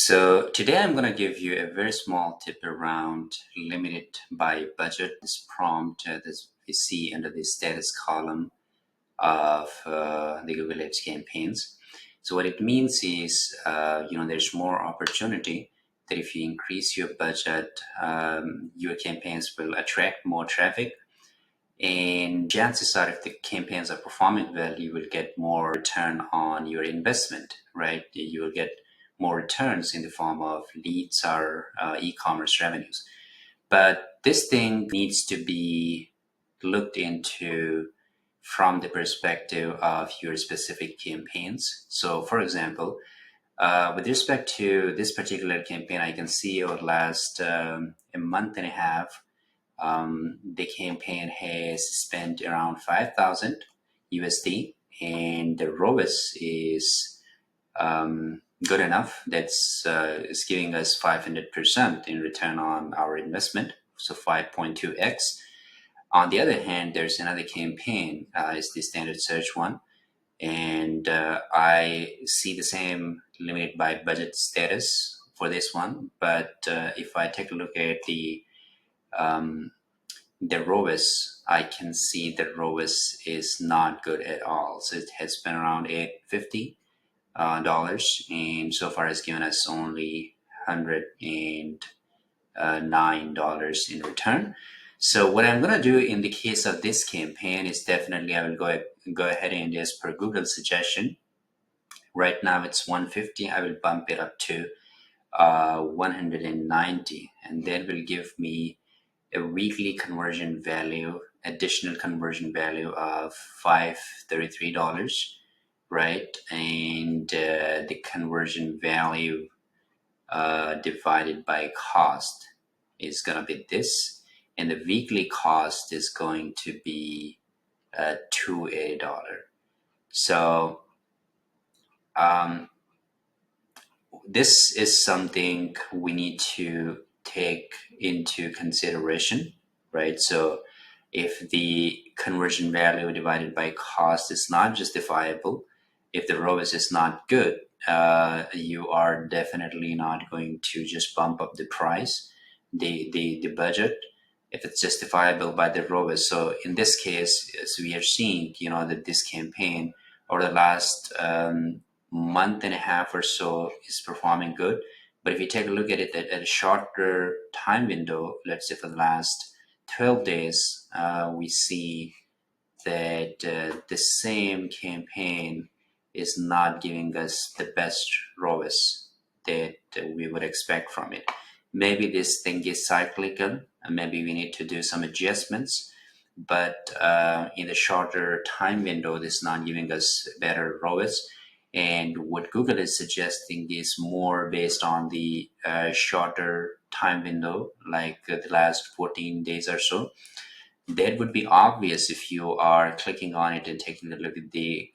So today I'm going to give you a very small tip around limited by budget. This prompt that you see under the status column of the Google Ads campaigns. So what it means is, there's more opportunity that if you increase your budget, your campaigns will attract more traffic. And chances are, if the campaigns are performing well, you will get more return on your investment, right? You will get more returns in the form of leads or e-commerce revenues. But this thing needs to be looked into from the perspective of your specific campaigns. So, for example, with respect to this particular campaign, I can see over the last a month and a half, the campaign has spent around 5,000 USD, and the ROAS is good enough. That's is giving us 500% in return on our investment, so 5.2x. On the other hand, there's another campaign, it's the standard search one, and I see the same limited by budget status for this one. But if I take a look at um, the ROAS, I can see the ROAS is not good at all. So it has been around $850, and so far has given us only $109 in return. So what I'm going to do in the case of this campaign is definitely I will go ahead and, as per Google suggestion, right now it's 150. I will bump it up to 190, and that will give me a weekly conversion value, additional conversion value of $533, right? And the conversion value divided by cost is going to be this, and the weekly cost is going to be $280. So this is something we need to take into consideration, right? So if the conversion value divided by cost is not justifiable, if the ROAS is not good, you are definitely not going to just bump up the price, the budget, if it's justifiable by the ROAS. So in this case, as we are seeing, that this campaign over the last month and a half or so is performing good. But if you take a look at it at a shorter time window, let's say for the last 12 days, we see that the same campaign is not giving us the best ROAS that we would expect from it. Maybe this thing is cyclical, and maybe we need to do some adjustments. But in the shorter time window, this is not giving us better ROAS. And what Google is suggesting is more based on the shorter time window, like the last 14 days or so. That would be obvious if you are clicking on it and taking a look at the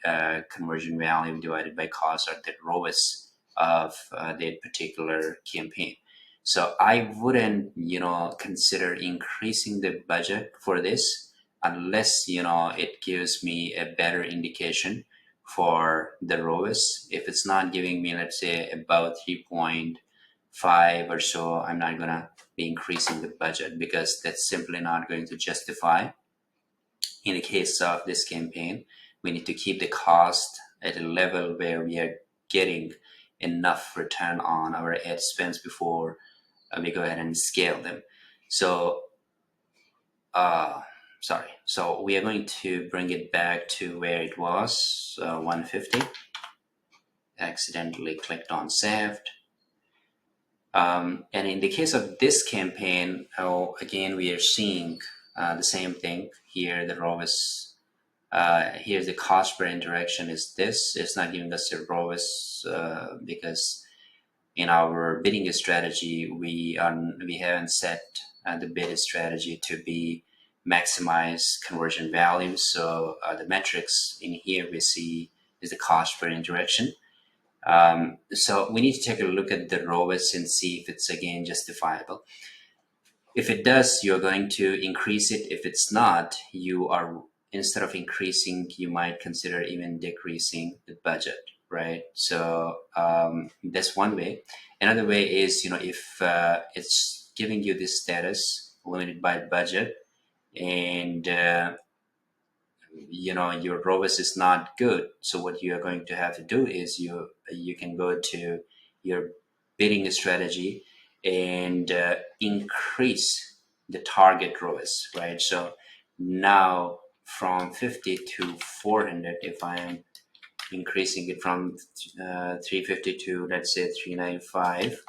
conversion value divided by cost, or the ROAS of that particular campaign. So I wouldn't, consider increasing the budget for this unless, it gives me a better indication for the ROAS. If it's not giving me, let's say, about 3.5 or so, I'm not going to be increasing the budget, because that's simply not going to justify. In the case of this campaign, we need to keep the cost at a level where we are getting enough return on our ad spends before we go ahead and scale them. So so we are going to bring it back to where it was, 150. Accidentally clicked on saved. And in the case of this campaign, again, we are seeing the same thing here. The ROAS, here's the cost per interaction is this. It's not giving us a ROAS because in our bidding strategy, we haven't set the bid strategy to be maximize conversion value. So the metrics in here we see is the cost per interaction. So we need to take a look at the ROAS and see if it's again justifiable. If it does, you're going to increase it. If it's not, you are, instead of increasing, you might consider even decreasing the budget. right? So that's one way. Another way is, if it's giving you this status limited by budget, and your ROAS is not good. So what you are going to have to do is you can go to your bidding strategy and increase the target ROAS, right? So now from 50 to 400, if I am increasing it from 350 to, let's say, 395.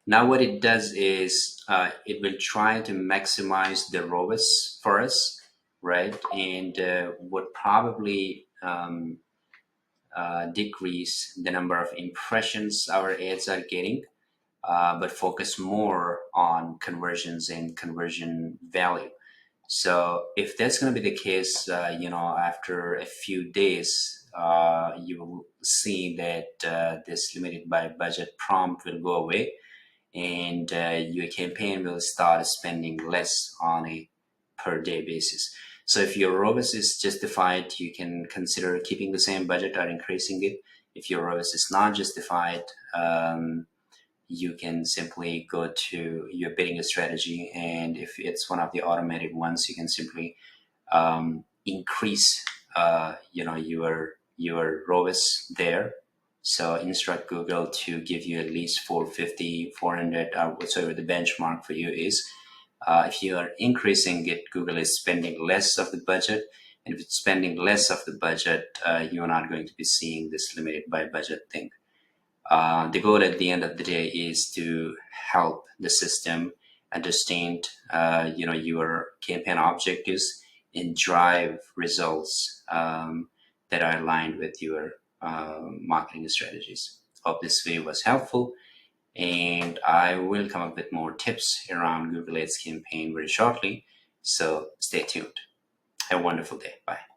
Now what it does is it will try to maximize the ROAS for us, right? And would probably decrease the number of impressions our ads are getting, but focus more on conversions and conversion value. So if that's going to be the case, after a few days, you will see that this limited by budget prompt will go away, and your campaign will start spending less on a per day basis. So if your ROAS is justified, you can consider keeping the same budget or increasing it. If your ROAS is not justified, you can simply go to your bidding strategy, and if it's one of the automated ones, you can simply increase your ROAS there. So instruct Google to give you at least 450, 400, or whatever the benchmark for you is. If you are increasing it, Google is spending less of the budget. And if it's spending less of the budget, you're not going to be seeing this limited by budget thing. The goal at the end of the day is to help the system understand, your campaign objectives and drive results that are aligned with your marketing strategies. Hope this video was helpful, and I will come up with more tips around Google Ads campaign very shortly. So stay tuned. Have a wonderful day. Bye.